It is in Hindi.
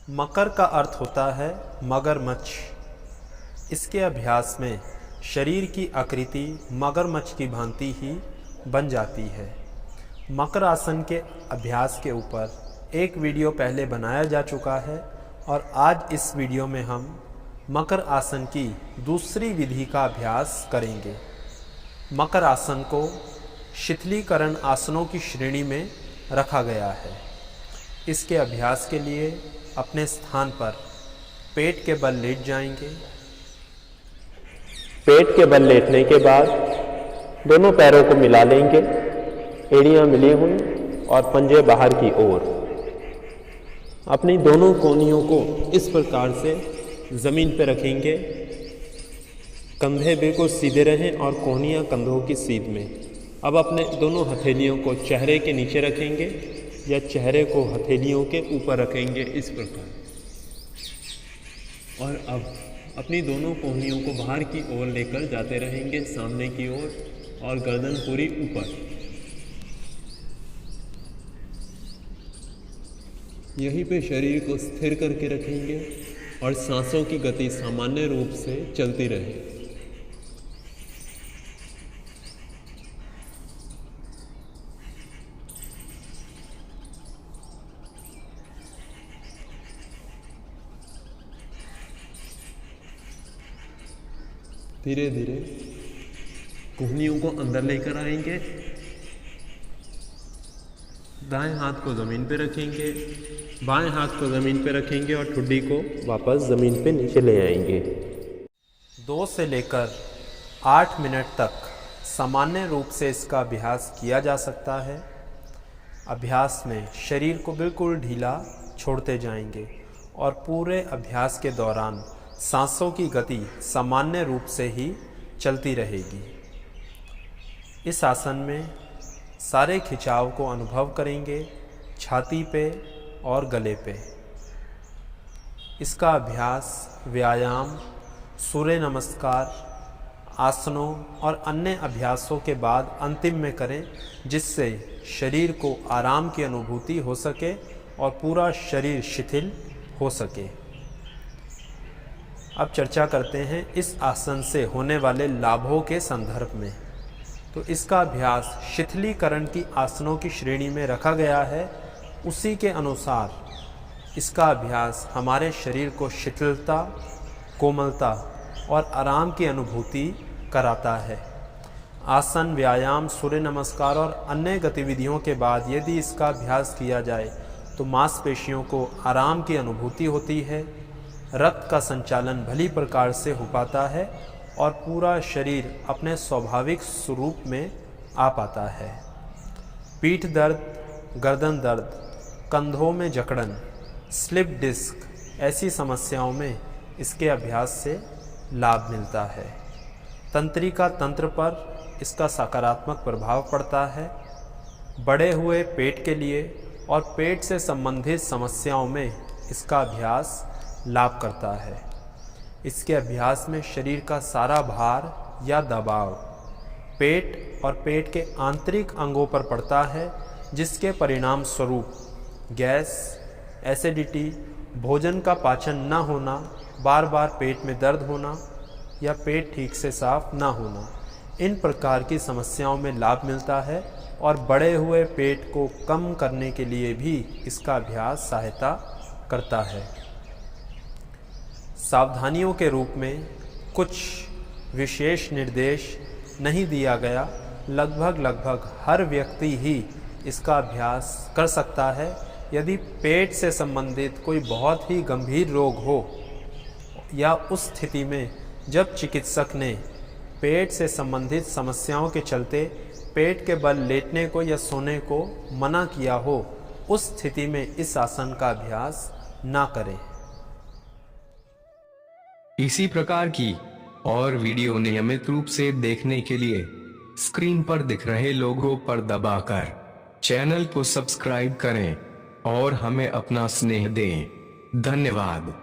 मकर का अर्थ होता है मगरमच्छ। इसके अभ्यास में शरीर की आकृति मगरमच्छ की भांति ही बन जाती है। मकर आसन के अभ्यास के ऊपर एक वीडियो पहले बनाया जा चुका है और आज इस वीडियो में हम मकर आसन की दूसरी विधि का अभ्यास करेंगे। मकर आसन को शिथिलीकरण आसनों की श्रेणी में रखा गया है। इसके अभ्यास के लिए अपने स्थान पर पेट के बल लेट जाएंगे। पेट के बल लेटने के बाद दोनों पैरों को मिला लेंगे, एड़ियां मिली हुई और पंजे बाहर की ओर। अपनी दोनों कोहनियों को इस प्रकार से ज़मीन पर रखेंगे। कंधे बिल्कुल सीधे रहें और कोहनियां कंधों की सीध में। अब अपने दोनों हथेलियों को चेहरे के नीचे रखेंगे या चेहरे को हथेलियों के ऊपर रखेंगे इस प्रकार। और अब अपनी दोनों कोहनियों को बाहर की ओर लेकर जाते रहेंगे, सामने की ओर, और गर्दन पूरी ऊपर। यहीं पे शरीर को स्थिर करके रखेंगे और सांसों की गति सामान्य रूप से चलती रहे। धीरे धीरे कोहनियों को अंदर लेकर आएंगे। दाएं हाथ को ज़मीन पे रखेंगे, बाएं हाथ को ज़मीन पे रखेंगे और ठुड्डी को वापस ज़मीन पे नीचे ले आएंगे। 2 से लेकर 8 मिनट तक सामान्य रूप से इसका अभ्यास किया जा सकता है। अभ्यास में शरीर को बिल्कुल ढीला छोड़ते जाएंगे और पूरे अभ्यास के दौरान सांसों की गति सामान्य रूप से ही चलती रहेगी। इस आसन में सारे खिंचाव को अनुभव करेंगे, छाती पे और गले पे। इसका अभ्यास व्यायाम, सूर्य नमस्कार, आसनों और अन्य अभ्यासों के बाद अंतिम में करें, जिससे शरीर को आराम की अनुभूति हो सके और पूरा शरीर शिथिल हो सके। अब चर्चा करते हैं इस आसन से होने वाले लाभों के संदर्भ में। तो इसका अभ्यास शिथिलीकरण की आसनों की श्रेणी में रखा गया है। उसी के अनुसार इसका अभ्यास हमारे शरीर को शिथिलता, कोमलता और आराम की अनुभूति कराता है। आसन, व्यायाम, सूर्य नमस्कार और अन्य गतिविधियों के बाद यदि इसका अभ्यास किया जाए तो मांसपेशियों को आराम की अनुभूति होती है, रक्त का संचालन भली प्रकार से हो पाता है और पूरा शरीर अपने स्वाभाविक स्वरूप में आ पाता है। पीठ दर्द, गर्दन दर्द, कंधों में जकड़न, स्लिप डिस्क ऐसी समस्याओं में इसके अभ्यास से लाभ मिलता है। तंत्रिका तंत्र पर इसका सकारात्मक प्रभाव पड़ता है। बढ़े हुए पेट के लिए और पेट से संबंधित समस्याओं में इसका अभ्यास लाभ करता है। इसके अभ्यास में शरीर का सारा भार या दबाव पेट और पेट के आंतरिक अंगों पर पड़ता है, जिसके परिणाम स्वरूप गैस, एसिडिटी, भोजन का पाचन न होना, बार बार पेट में दर्द होना या पेट ठीक से साफ न होना, इन प्रकार की समस्याओं में लाभ मिलता है और बढ़े हुए पेट को कम करने के लिए भी इसका अभ्यास सहायता करता है। सावधानियों के रूप में कुछ विशेष निर्देश नहीं दिया गया। लगभग हर व्यक्ति ही इसका अभ्यास कर सकता है। यदि पेट से संबंधित कोई बहुत ही गंभीर रोग हो या उस स्थिति में जब चिकित्सक ने पेट से संबंधित समस्याओं के चलते पेट के बल लेटने को या सोने को मना किया हो, उस स्थिति में इस आसन का अभ्यास ना करें। इसी प्रकार की और वीडियो नियमित रूप से देखने के लिए स्क्रीन पर दिख रहे लोगों पर दबाकर चैनल को सब्सक्राइब करें और हमें अपना स्नेह दें। धन्यवाद।